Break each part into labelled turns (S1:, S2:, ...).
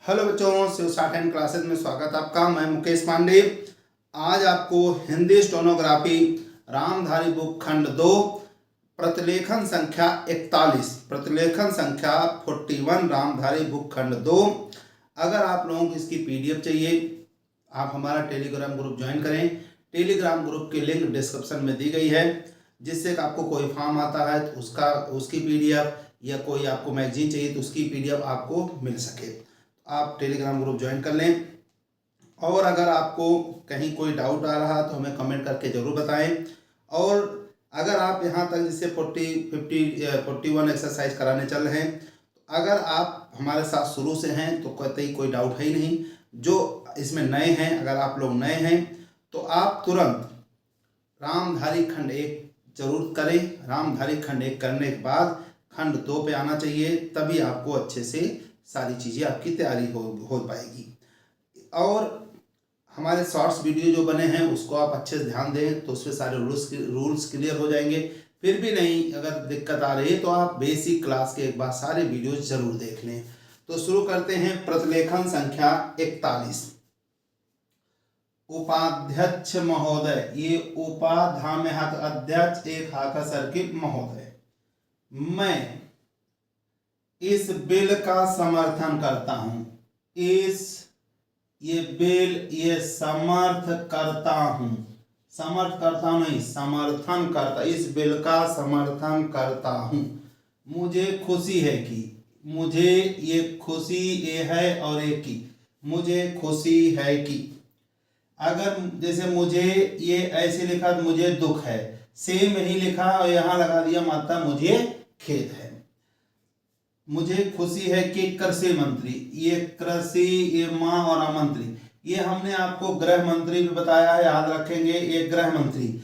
S1: Hello बच्चों, Shiv short hand classes में स्वागत आपका। मैं मुकेश पांडे। आज आपको हिंदी स्टेनोग्राफी रामधारी बुक खंड 2 प्रतिलेखन संख्या 41 प्रतिलेखन संख्या 41 रामधारी बुक खंड 2। अगर आप लोगों को इसकी पीडीएफ चाहिए, आप हमारा टेलीग्राम ग्रुप ज्वाइन करें। टेलीग्राम ग्रुप की लिंक डिस्क्रिप्शन में दी गई है, जिससे कि आपको कोई फॉर्म आता है तो उसकी पीडीएफ या कोई आपको मैगजीन चाहिए तो उसकी पीडीएफ आपको मिल सके। आप टेलीग्राम ग्रुप ज्वाइन कर लें। और अगर आपको कहीं कोई डाउट आ रहा तो हमें कमेंट करके ज़रूर बताएं। और अगर आप यहाँ तक जैसे 41 एक्सरसाइज कराने चल रहे हैं, तो अगर आप हमारे साथ शुरू से हैं तो कतई कोई डाउट है ही नहीं। जो इसमें नए हैं, अगर आप लोग नए हैं तो आप तुरंत रामधारी खंड 1 जरूर करें। रामधारी खंड 1 करने के बाद खंड 2 पे आना चाहिए, तभी आपको अच्छे से सारी चीज़ें आपकी तैयारी हो पाएगी। और हमारे शॉर्ट्स वीडियो जो बने हैं उसको आप अच्छे से ध्यान दें तो उसमें सारे रूल्स क्लियर हो जाएंगे। फिर भी नहीं, अगर दिक्कत आ रही है तो आप बेसिक क्लास के एक बार सारे वीडियो जरूर देख लें। तो शुरू करते हैं। प्रतिलेखन संख्या 41। उपाध्यक्ष महोदय, ये उपाध्या में हाथ अध्यक्ष एक हाथ सर्किल महोदय, मैं इस बिल का समर्थन करता हूं। ये बिल ये समर्थ करता हूं, समर्थ करता नहीं समर्थन करता, इस बिल का समर्थन करता हूं। मुझे खुशी है कि, मुझे ये खुशी ये है और ये की, मुझे खुशी है कि। अगर जैसे मुझे ये ऐसे लिखा तो मुझे दुख है, सेम ही लिखा और यहाँ लगा दिया माता मुझे खेद है। मुझे खुशी है कि कृषि मंत्री, ये कृषि ये माँ और अमंत्री, ये हमने आपको गृह मंत्री भी बताया है, याद रखेंगे। ये गृह मंत्री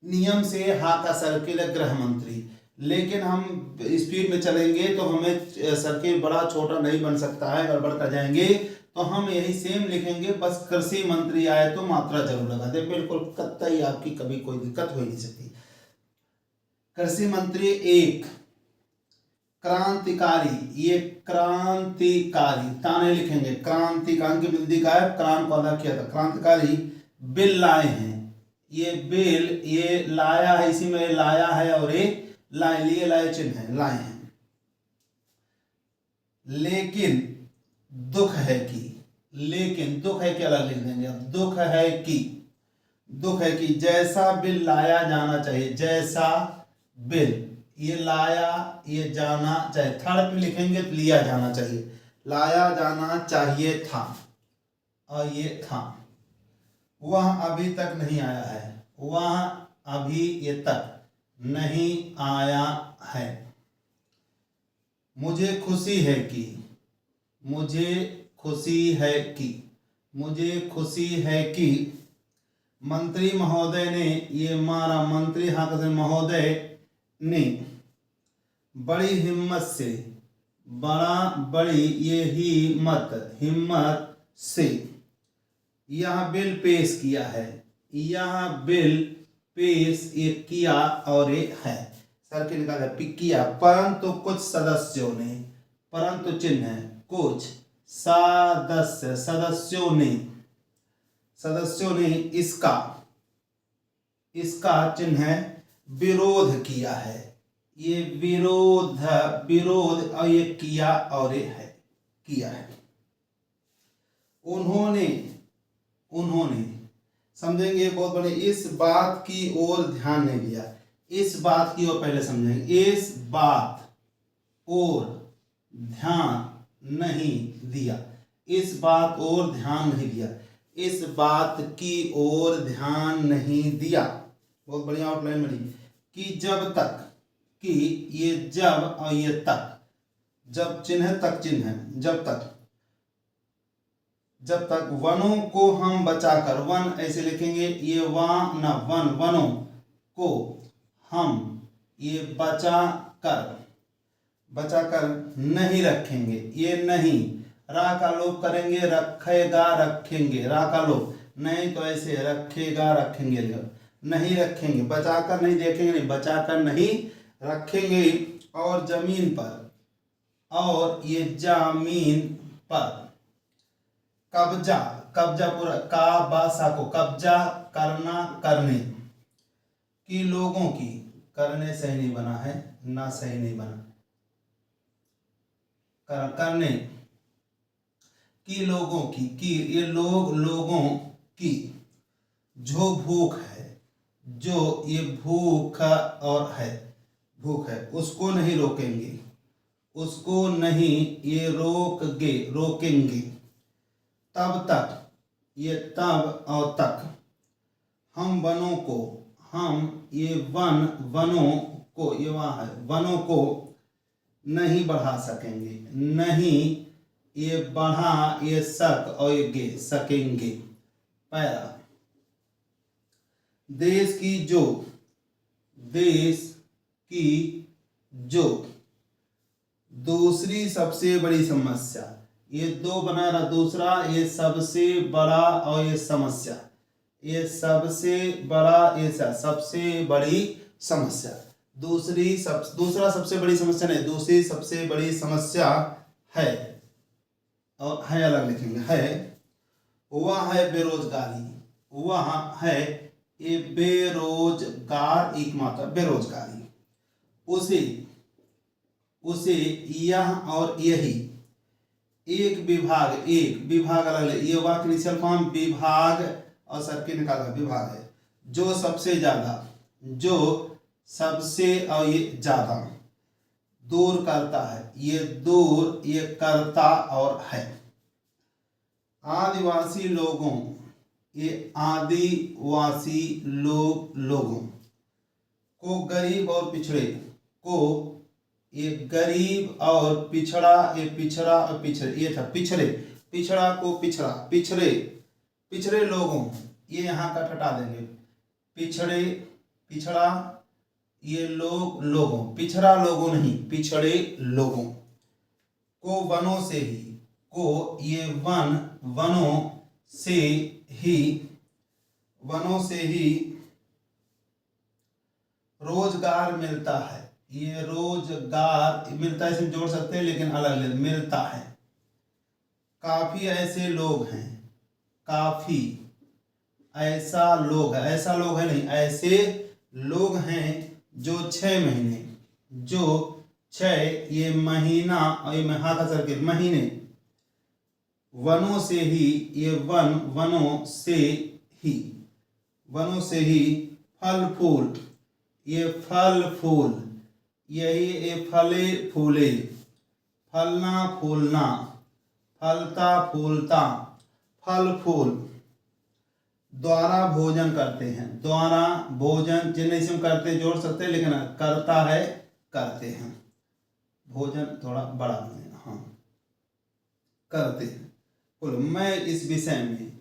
S1: नियम से हा का सर्किल है गृह मंत्री, लेकिन हम स्पीड में चलेंगे तो हमें सर्किल बड़ा छोटा नहीं बन सकता है, गड़बड़ कर जाएंगे। तो हम यही सेम लिखेंगे, बस कृषि मंत्री आए तो मात्रा जरूर लगा दे, बिल्कुल कतई आपकी कभी कोई दिक्कत हो नहीं सकती। कृषि मंत्री एक, क्रांतिकारी, ये क्रांतिकारी ताने लिखेंगे, क्रांतिकारी की बिल्दी का है, क्रांत को अदा किया था, क्रांतिकारी बिल लाए हैं। ये बिल ये लाया है, इसी में लाया है और ये लाए लिए लाए चिन्ह है, लाए हैं। लेकिन दुख है कि, लेकिन दुख है कि अलग लिख देंगे। अब दुख है कि, दुख है कि जैसा बिल लाया जाना चाहिए, जैसा बिल ये लाया ये जाना चाहिए, थर्ड पे लिखेंगे तो लिया जाना चाहिए, लाया जाना चाहिए था और ये था, वह अभी तक नहीं आया है, वह अभी ये तक नहीं आया है। मुझे खुशी है कि, मुझे खुशी है कि, मुझे खुशी है कि मंत्री महोदय ने, ये मारा मंत्री हाँ महोदय ने बड़ी हिम्मत से, बड़ी ये हिम्मत से यह बिल पेश किया है, यह बिल पेश ये किया और ये है, सर्किल निकाला किया। परंतु कुछ सदस्यों ने, परंतु चिन्ह है, कुछ सदस्यों ने इसका चिन्ह है विरोध किया है, ये विरोध और ये किया और ये है किया है। उन्होंने समझेंगे बहुत बड़े, इस बात की ओर ध्यान नहीं दिया, इस बात की ओर पहले समझेंगे, इस बात और ध्यान नहीं दिया, इस बात और ध्यान नहीं दिया, इस बात की ओर ध्यान नहीं दिया। बहुत बढ़िया आउटलाइन बनी कि जब तक, कि ये जब और ये तक, जब चिन्ह तक चिन्ह है, जब तक वनों को हम बचाकर, वन ऐसे लिखेंगे, ये वनों को हम ये बचाकर नहीं रखेंगे, ये नहीं, रा का लोप करेंगे, रखेगा रखेंगे, रा का लोप नहीं तो ऐसे रखेगा रखेंगे, नहीं रखेंगे, बचाकर नहीं देखेंगे, नहीं बचाकर नहीं रखेंगे। और जमीन पर, और ये जमीन पर। कब्जा, कब्जा पूरा का बा सा को कब्जा करना करने की लोगों की, करने सही नहीं बना है, ना सही नहीं बना, करने की लोगों की ये लोग लोगों की जो भूख है, जो ये भूख और है, भूख है उसको नहीं रोकेंगे, उसको नहीं ये रोकेंगे तब तक, ये तब और तक हम वनों को, हम ये वनों को, ये वहाँ है, वनों को नहीं बढ़ा सकेंगे, नहीं ये बढ़ा ये सक और ये गे सकेंगे। पैरा, देश की जो, देश की जो दूसरी सबसे बड़ी समस्या, ये दो बना रहा, दूसरा ये सबसे बड़ा और ये समस्या, ये सबसे बड़ा, ये सबसे बड़ी समस्या, दूसरा सबसे बड़ी समस्या नहीं, दूसरी सबसे बड़ी समस्या है, और है अलग लिखेंगे, है वह है बेरोजगारी, वह है ये बेरोजगार, एक मात्रा बेरोजगारी, उसे यह और यही, एक विभाग अलग, ये वाक्य इनिशियल फॉर्म विभाग और सबके निकाला विभाग है, जो सबसे और ये ज्यादा दूर करता है, ये दूर ये करता और है। आदिवासी लोगों, ये आदिवासी लोगों को गरीब और पिछड़े को, ये गरीब और पिछड़ा, ये पिछड़ा और पिछड़े, ये था पिछड़ा को पिछड़े लोगों, ये यहाँ का हटा देंगे, पिछड़ा ये लोगों, पिछड़ा लोगों नहीं, पिछड़े लोगों को वनों से ही, को ये वनों से ही रोजगार मिलता है, ये रोजगार मिलता है, इसमें जोड़ सकते हैं लेकिन अलग मिलता है। काफी ऐसे लोग हैं, काफी ऐसा लोग है नहीं, ऐसे लोग हैं जो 6 महीने, जो 6 ये महीना और ये हाँ का सर्किल महीने, वनों से ही, ये वनों से ही फल फूल, ये फल फूल, यही ये फले फूले, फलना फूलना, फलता फूलता, फल फूल द्वारा भोजन करते हैं, द्वारा भोजन जिन्हें से हम करते जोड़ सकते हैं लेकिन करता है करते हैं, भोजन थोड़ा बड़ा बनेगा, हाँ करते हैं। बोलो मैं इस विषय में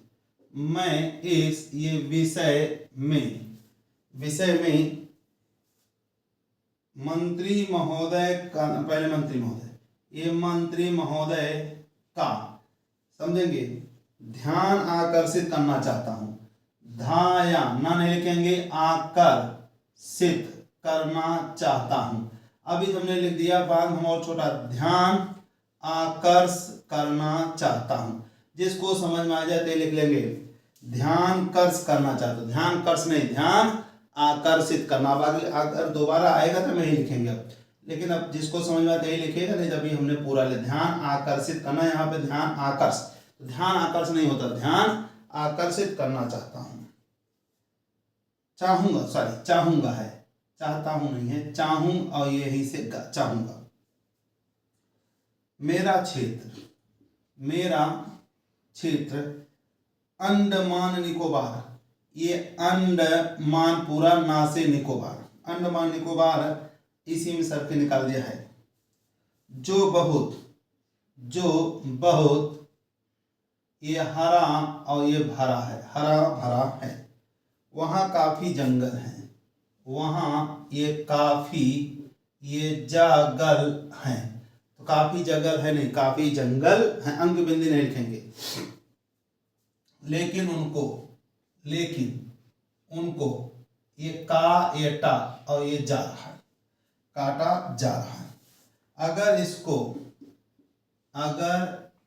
S1: मंत्री महोदय का, पहले मंत्री महोदय, ये मंत्री महोदय का समझेंगे ध्यान आकर्षित करना चाहता हूं, धाया ना नहीं लिखेंगे, आकर्षित करना चाहता हूं। अभी हमने लिख दिया, बाद हम और छोटा, ध्यान आकर्ष करना चाहता हूं, जिसको समझ में आ जाए लिख लेंगे, ध्यान कर्ष करना चाहता हूं, ध्यान कर्ष नहीं, ध्यान आकर्षित करना। अब अगर दोबारा आएगा तो नहीं लिखेंगे, लेकिन अब जिसको समझ में आता है लिखेगा, नहीं जब हमने पूरा ले, ध्यान आकर्षित करना, यहाँ पे ध्यान आकर्ष, ध्यान आकर्ष नहीं होता, ध्यान आकर्षित करना चाहता हूं, चाहूंगा, सॉरी चाहूंगा है, चाहता हूं नहीं है, चाहूं और यही से चाहूंगा। मेरा क्षेत्र अंडमान निकोबार, ये अंडमान पूरा ना से निकोबार, अंडमान निकोबार इसी में सबके निकाल दिया है, जो बहुत ये हरा और ये भरा है, हरा भरा है, वहाँ काफी जंगल हैं, वहाँ ये काफी ये जंगल हैं, तो काफी जंगल है नहीं, काफी जंगल हैं, अंक बिंदी नहीं लिखेंगे, लेकिन उनको ये का ये टा और ये जा रहा है, काटा जा रहा है। अगर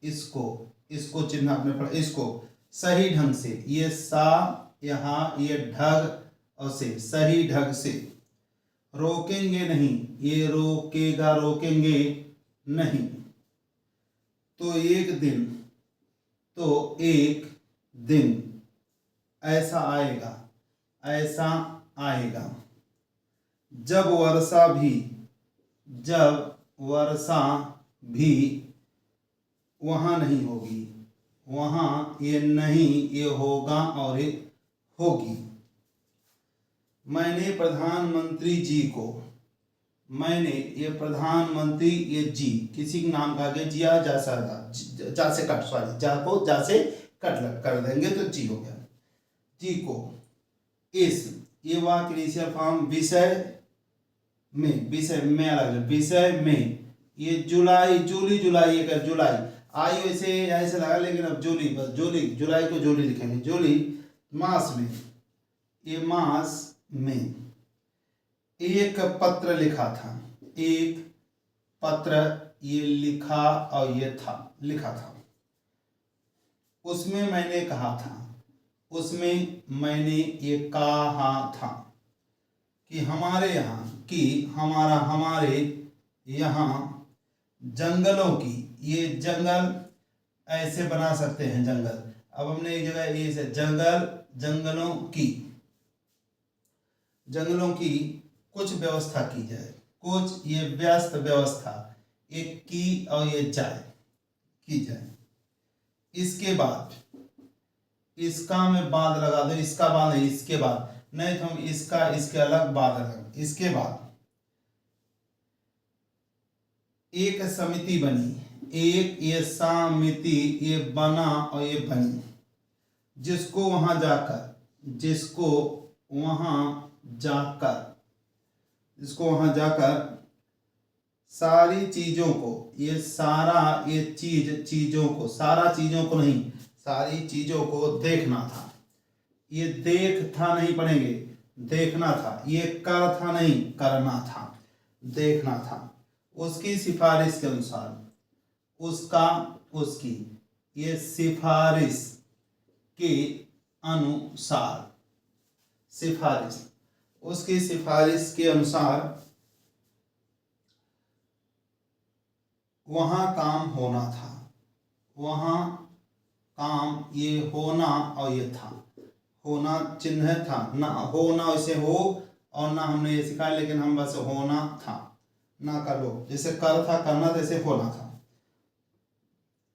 S1: इसको इसको चिन्ह आपने पढ़ा, इसको सही ढंग से, ये सा यहाँ, ये ढग और से, सही ढंग से रोकेंगे नहीं, ये रोकेगा, रोकेंगे नहीं। तो एक दिन, तो एक दिन ऐसा आएगा, ऐसा आएगा जब वर्षा भी, जब वर्षा भी वहाँ नहीं होगी, वहाँ ये नहीं, ये होगा और ये होगी। मैंने प्रधानमंत्री जी को, मैंने, ये प्रधानमंत्री, ये जी किसी के नाम का आगे जिया जा सकता, जा से कट, सॉरी जा को जा से कट लग कर देंगे तो जी हो गया। जी को इस, ये वाक्य इनिशियल फॉर्म विषय में, विषय में अलग, विषय में, ये जुलाई, जूली जुलाई, ये कर जुलाई, आई वैसे ऐसे लगा, लेकिन अब जूली, बस जूली, जुलाई को जूली लिखेंगे, जूली मास में, ये मास में एक पत्र लिखा था, एक पत्र ये लिखा और ये था, लिखा था। उसमें मैंने कहा था, उसमें मैंने ये कहा था कि हमारे यहाँ, कि हमारा, हमारे यहाँ जंगलों की, ये जंगल ऐसे बना सकते हैं जंगल, अब हमने एक जगह ये से जंगल, जंगलों की, जंगलों की कुछ व्यवस्था की जाए, कुछ ये व्यस्त व्यवस्था, एक की और ये जाए, की जाए। इसके बाद, इसका में बाद लगा दो, इसका बाद नहीं, इसके बाद नहीं, तो हम इसका, इसके अलग, बाद अलग। इसके बाद एक समिति बनी, एक ये समिति, ये बना और ये बनी, जिसको वहां जाकर, जिसको वहां जाकर, जिसको वहां जाकर सारी चीजों को, ये सारा, ये चीज, चीजों को, सारा चीजों को नहीं, सारी चीजों को देखना था। ये देख था नहीं पढ़ेंगे, देखना था। ये कर था नहीं, करना था, देखना था। उसकी सिफारिश के अनुसार, उसका, उसकी, ये सिफारिश के अनुसार, सिफारिश, उसकी सिफारिश के अनुसार वहाँ काम होना था, वहाँ काम, ये होना और ये था, होना चिन्ह था ना, होना वैसे हो और ना हमने ये सिखाया, लेकिन हम बस होना था ना का लो, जैसे कर था, करना था, जैसे होना था।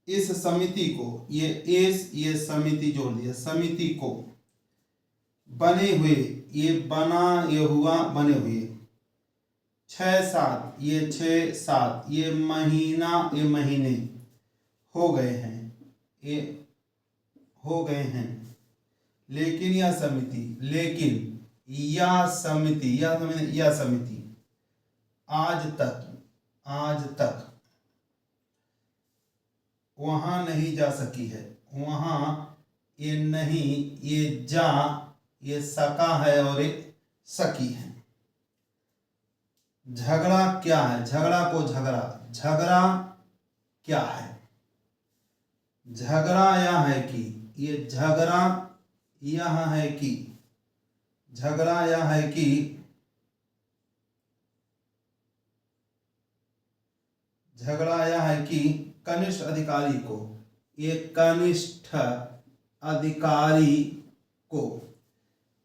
S1: इस समिति को, ये समिति जोड़ दिया, समिति को बने हुए, ये बना, ये हुआ, बने हुए 6-7, ये 6-7, ये महीना, ये महीने हो गए हैं, ये हो गए हैं। लेकिन यह समिति, लेकिन यह समिति, यह समिति आज तक वहां नहीं जा सकी है, वहां ये नहीं, ये जा, ये सका है और ये सकी है। झगड़ा क्या है, झगड़ा को झगड़ा, झगड़ा क्या है, झगड़ा यह है कि, ये झगड़ा यह है कि, झगड़ा यह है कि झगड़ा यह है कि कनिष्ठ अधिकारी को, ये कनिष्ठ अधिकारी को,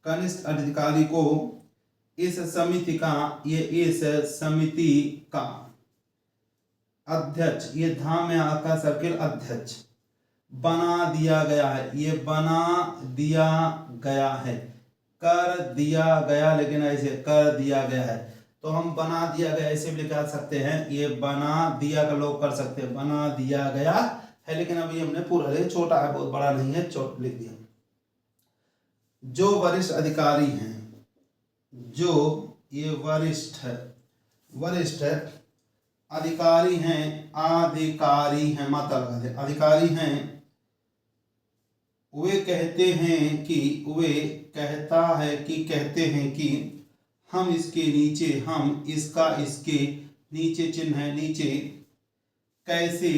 S1: कनिष्ठ अधिकारी को इस समिति का, ये इस समिति का अध्यक्ष, ये धाम में आका सर्किल, अध्यक्ष बना दिया गया है, ये बना दिया गया है, कर दिया गया, लेकिन ऐसे कर दिया गया है, तो हम बना दिया गया ऐसे भी लिखा सकते हैं, ये बना दिया का लोग कर सकते हैं, बना दिया गया है, लेकिन अभी हमने पूरा, ये छोटा है, बहुत बड़ा नहीं है, छोटा लिख दिया। जो वरिष्ठ अधिकारी हैं, जो ये वरिष्ठ अधिकारी हैं, अधिकारी हैं, मतलब अधिकारी हैं, वे कहते हैं कि, वे कहता है कि, कहते हैं कि हम इसके नीचे, हम इसका, इसके नीचे चिन्ह है, नीचे कैसे,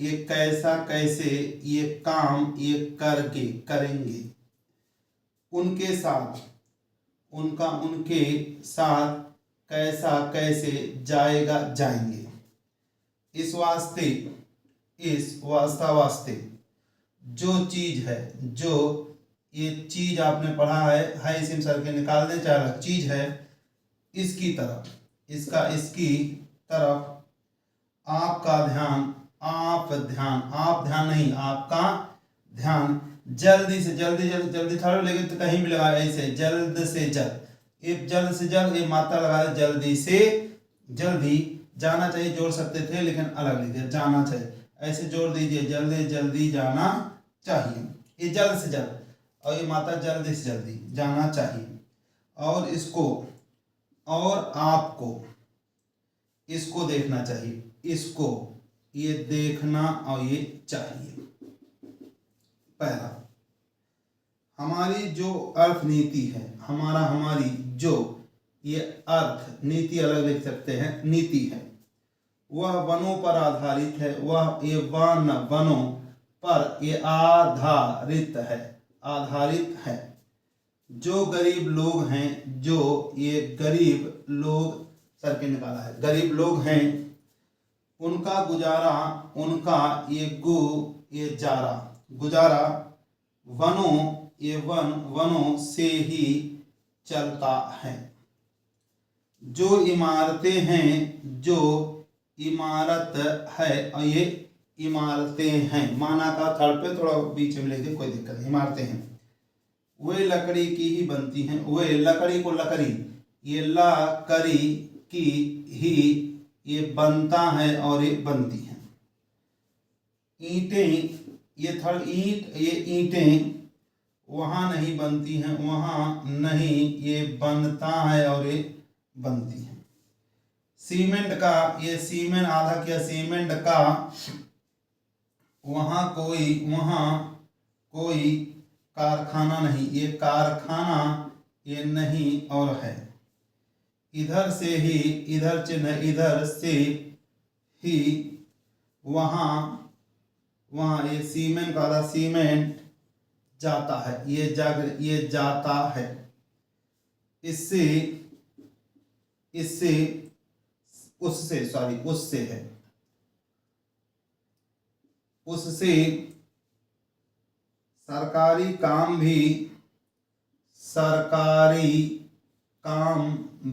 S1: ये कैसा, कैसे, ये काम, ये करके, करेंगे। उनके साथ, उनका, उनके साथ, कैसा, कैसे, जाएगा, जाएंगे। इस वास्ते, इस वास्ता, वास्ते, जो चीज है, जो ये चीज आपने पढ़ा है इसिम सर के निकाल दें, चाहे अलग चीज है, इसकी तरफ, इसका, इसकी तरफ आपका ध्यान, आप ध्यान, आप ध्यान नहीं, आपका ध्यान जल्दी से जल्दी, जल्दी जल्दी था लेकिन तो कहीं भी लगा ऐसे, जल्द से जल्द, ये जल्द से जल्द, ये मात्रा लगा दे, जल्दी से जल्दी जाना चाहिए, जोड़ सकते थे लेकिन अलग लिख दिया, जाना चाहिए, ऐसे जोड़ दीजिए, जल्दी जल्दी जाना चाहिए, ये जल्द से जल्द, और ये मात्रा जल्दी से जल्दी जाना चाहिए। और इसको, और आपको इसको देखना चाहिए, इसको, ये देखना और ये चाहिए। पहला, हमारी जो अर्थ नीति है, हमारी जो ये अर्थ नीति, अलग लिख सकते हैं, नीति है, वह वनों पर आधारित है, वह ये वन, वनों पर ये आधारित है, आधारित है। जो गरीब लोग हैं, जो ये गरीब लोग, सर के निकाला है, गरीब लोग हैं, उनका गुजारा, उनका ये ये जारा, गुजारा वनों, ये वन, वनों से ही चलता है। जो इमारतें हैं, जो इमारत है, और ये इमारतें हैं, माना का थर्ड पे थोड़ा बीच में लेके, कोई दिक्कत नहीं, इमारतें हैं, वे लकड़ी की ही बनती हैं, वे लकड़ी को, लकड़ी, ये लकड़ी की ही ये बनता है और ये बनती हैं। ईंटें, ये थर्ड, ईंट, ये ईंटें वहाँ नहीं बनती हैं, वहाँ नहीं ये बनता है और ये बनती हैं। सीमेंट का, ये सीमेंट, आधा किया सीमेंट का, वहाँ कोई कारखाना नहीं, ये कारखाना ये नहीं और है। इधर से ही, इधर चिन्ह, इधर से ही वहाँ ये सीमेंट का, सीमेंट जाता है, ये जाता है। इससे, उससे, सॉरी, उससे है, उससे सरकारी काम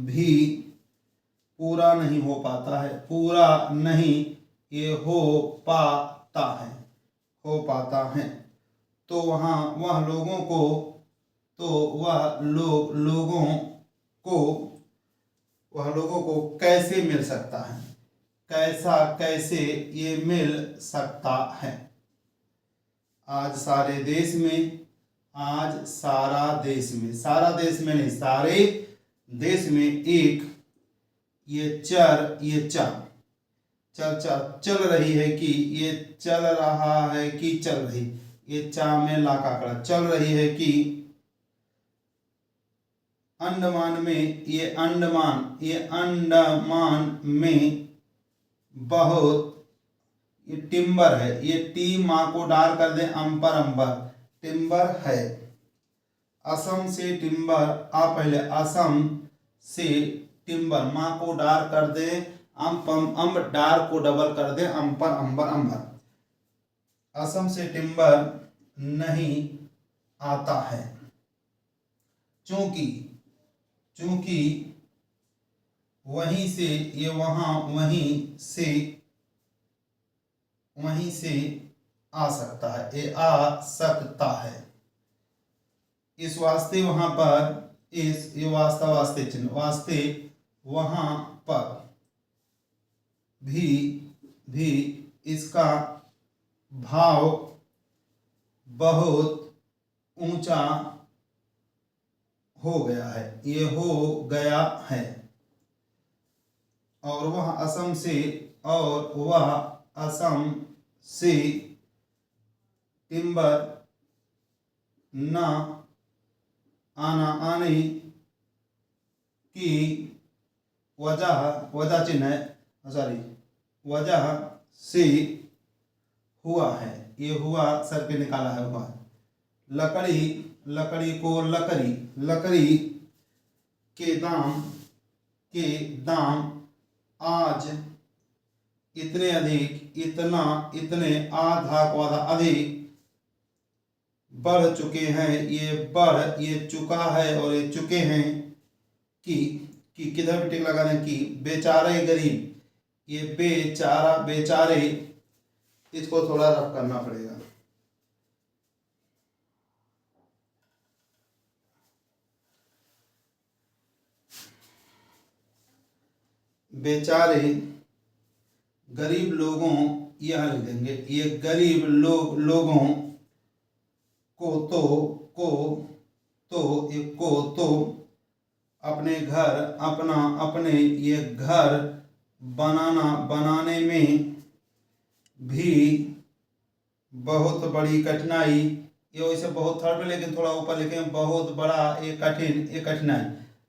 S1: भी पूरा नहीं हो पाता है, पूरा नहीं ये हो पाता है। तो वहाँ वह लोगों को, तो वह लोगों को कैसे मिल सकता है, कैसा, कैसे ये मिल सकता है। आज सारे देश में, आज सारा देश में, सारा देश में नहीं, सारे देश में एक ये चर्चा चल रही है कि, ये चल रहा है कि, चल रही, ये चा में ला का कड़ा, चल रही है कि अंडमान में, ये अंडमान में बहुत, ये टिम्बर है, ये टी माँ को डार कर दे, अंपर, अंबर, टिम्बर है। असम से टिम्बर, पहले असम से टिम्बर, माँ को डार कर दे, अम्ब डार को डबल कर दे, अंपर, अंबर, अंबर। असम से टिम्बर नहीं आता है, चूंकि वहीं से ये वहाँ, वहीं से आ सकता है, ये आ सकता है। इस वास्ते वहां पर, ये वास्ता, वास्ते चिन्ह, वास्ते वहां पर भी इसका भाव बहुत ऊंचा हो गया है, ये हो गया है। और वह असम से टिम्बर न आने की वजह चिन्ह है, सॉरी, वजह से हुआ है, ये हुआ सर पे निकाला है हुआ। लकड़ी, लकड़ी को लकड़ी, लकड़ी के दाम आज इतने अधिक, इतना, इतने, आधा को आधा, अधिक बढ़ चुके हैं। ये बढ़, ये चुका है और ये चुके हैं कि किधर भी टिक लगाने की, बेचारे गरीब, ये बेचारा, बेचारे, इसको थोड़ा रफ करना पड़ेगा। बेचारे गरीब लोगों, यह लिख देंगे, ये गरीब लोगों को तो अपने घर, अपने ये घर बनाने में भी बहुत बड़ी कठिनाई, ये वैसे बहुत थर्ड पे लेकिन थोड़ा ऊपर लिखे, बहुत बड़ा ये कठिनाई,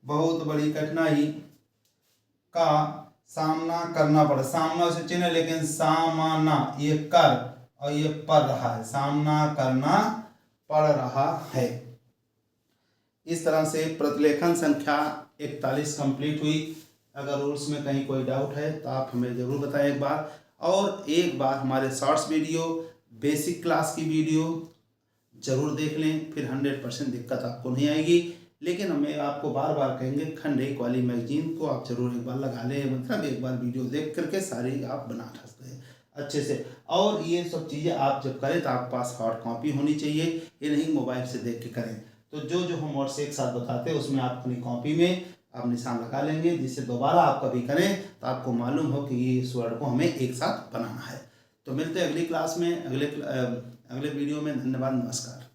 S1: बहुत बड़ी कठिनाई का सामना करना पड़ा। सामना से चिन्ह लेकिन सामना ये कर और ये पड़ रहा है, सामना करना पड़ रहा है। इस तरह से प्रतिलेखन संख्या 41 कंप्लीट हुई। अगर रूल्स में कहीं कोई डाउट है तो आप हमें ज़रूर बताएं एक बार, और एक बार हमारे शॉर्ट्स वीडियो, बेसिक क्लास की वीडियो ज़रूर देख लें, फिर 100% दिक्कत आपको नहीं आएगी। लेकिन हमें आपको बार बार कहेंगे खंड 1 वाली मैगजीन को आप ज़रूर एक बार लगा लें, मतलब एक बार वीडियो देख करके सारी आप बना सकते हैं अच्छे से। और ये सब चीज़ें आप जब करें तो आपके पास हार्ड कॉपी होनी चाहिए, ये नहीं मोबाइल से देख के करें। तो जो हम और से एक साथ बताते हैं उसमें आप अपनी कॉपी में आप निशान लगा लेंगे, जिससे दोबारा आप कभी करें तो आपको मालूम हो कि ये इस वर्ड को हमें एक साथ बनाना है। तो मिलते हैं अगली क्लास में, अगले वीडियो में। धन्यवाद, नमस्कार।